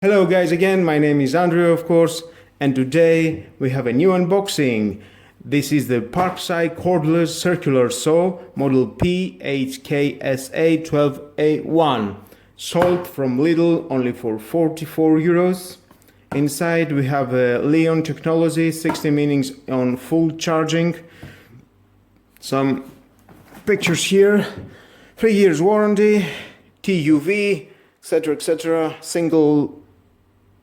Hello guys again, my name is Andrew of course, and today we have a new unboxing. This is the Parkside Cordless Circular Saw model PHKSA12A1, sold from Lidl only for 44 euros. Inside we have a Leon technology, 60 minutes on full charging. Some pictures here, 3 years warranty, TUV, etc.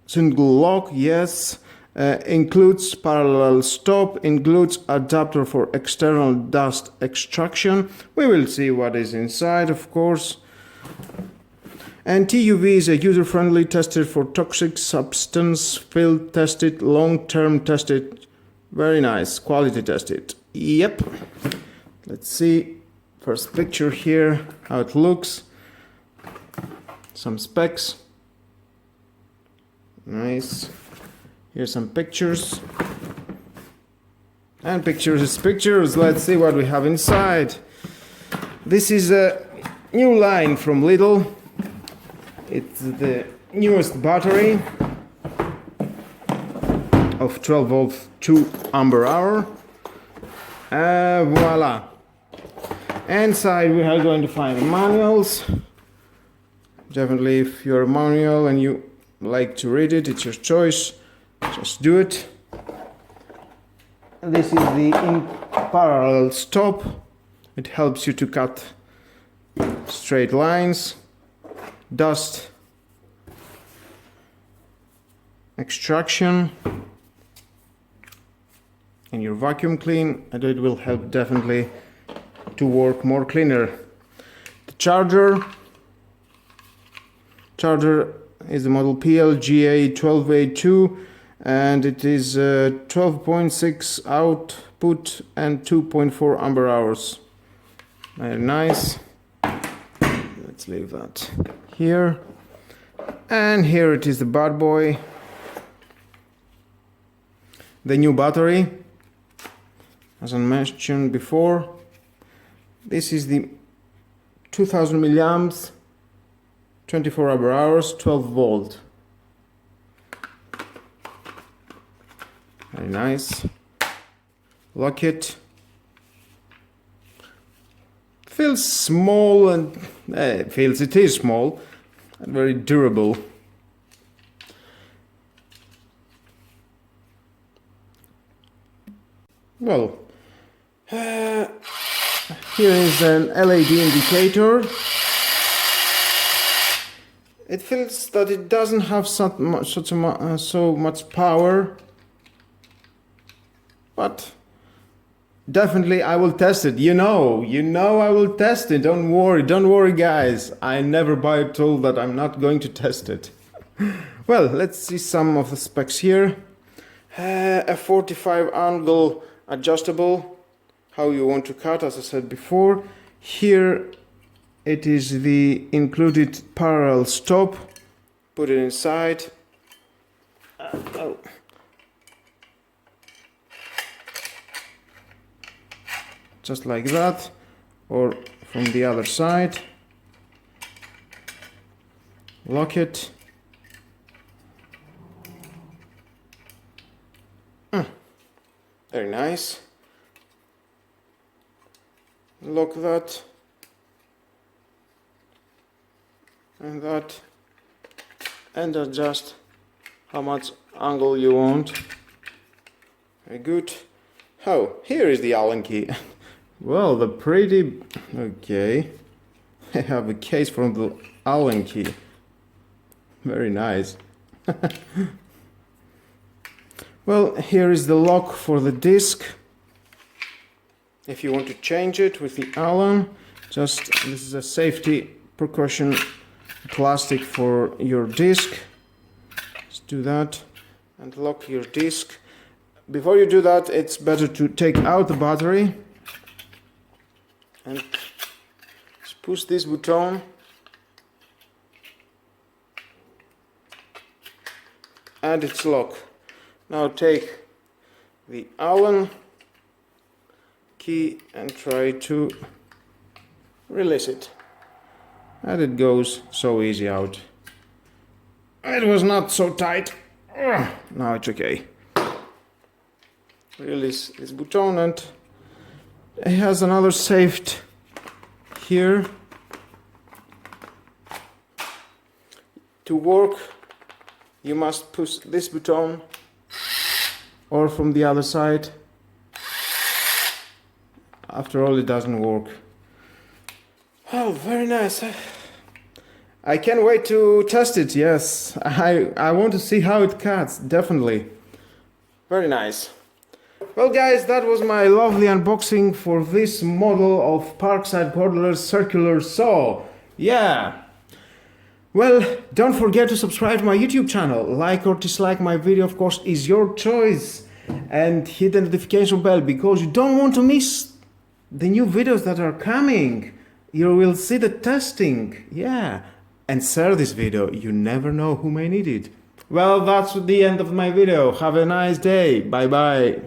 Single lock, yes. Includes parallel stop, includes adapter for external dust extraction. We will see what is inside, of course. And TUV is a user-friendly, tested for toxic substance, field tested, long-term tested. Very nice, quality tested. Yep. Let's see. First picture here, how it looks. Some specs. Nice. Here's some pictures. And pictures is pictures. Let's see what we have inside. This is a new line from Lidl. It's the newest battery of 12 volts 2 ampere hour. Voila. Inside we are going to find manuals. Definitely if you're a manual and you like to read it, it's your choice, just do it. This is the in parallel stop. It helps you to cut straight lines, dust extraction, and your vacuum clean, and it will help definitely to work more cleaner. The charger is the model PLGA12A2, and it is 12.6 output and 2.4 ampere hours. Very nice. Let's leave that here. And here it is, the bad boy. The new battery, as I mentioned before. This is the 2000 milliamps. 24 ampere hours, 12 volt. Very nice. Lock it. Feels small and it is small and very durable. Well, here is an LED indicator. It feels that it doesn't have so much power, but definitely I will test it. You know I will test it. Don't worry guys. I never buy a tool that I'm not going to test it. Well, let's see some of the specs here. A 45 angle adjustable, how you want to cut, as I said before. Here it is the included parallel stop. Put it inside. Just like that, or from the other side. Lock it. Very nice. Lock that. And that, and adjust how much angle you want. Very good. Oh, here is the Allen key. Well, okay. I have a case from the Allen key. Very nice. Well, here is the lock for the disc. If you want to change it with the Allen, this is a safety precaution. Plastic for your disc. Just do that and lock your disc. Before you do that, it's better to take out the battery and just push this button and it's locked. Now take the Allen key and try to release it. And it goes so easy out. It was not so tight. Now it's okay. Release this button, and it has another safety here. To work, you must push this button, or from the other side. After all, it doesn't work. Oh, very nice. I can't wait to test it, yes. I want to see how it cuts, definitely. Very nice. Well guys, that was my lovely unboxing for this model of Parkside Cordless circular saw. Yeah. Well, don't forget to subscribe to my YouTube channel. Like or dislike my video, of course, is your choice. And hit the notification bell because you don't want to miss the new videos that are coming. You will see the testing. Yeah. And share this video. You never know who may need it. Well, that's the end of my video. Have a nice day. Bye bye.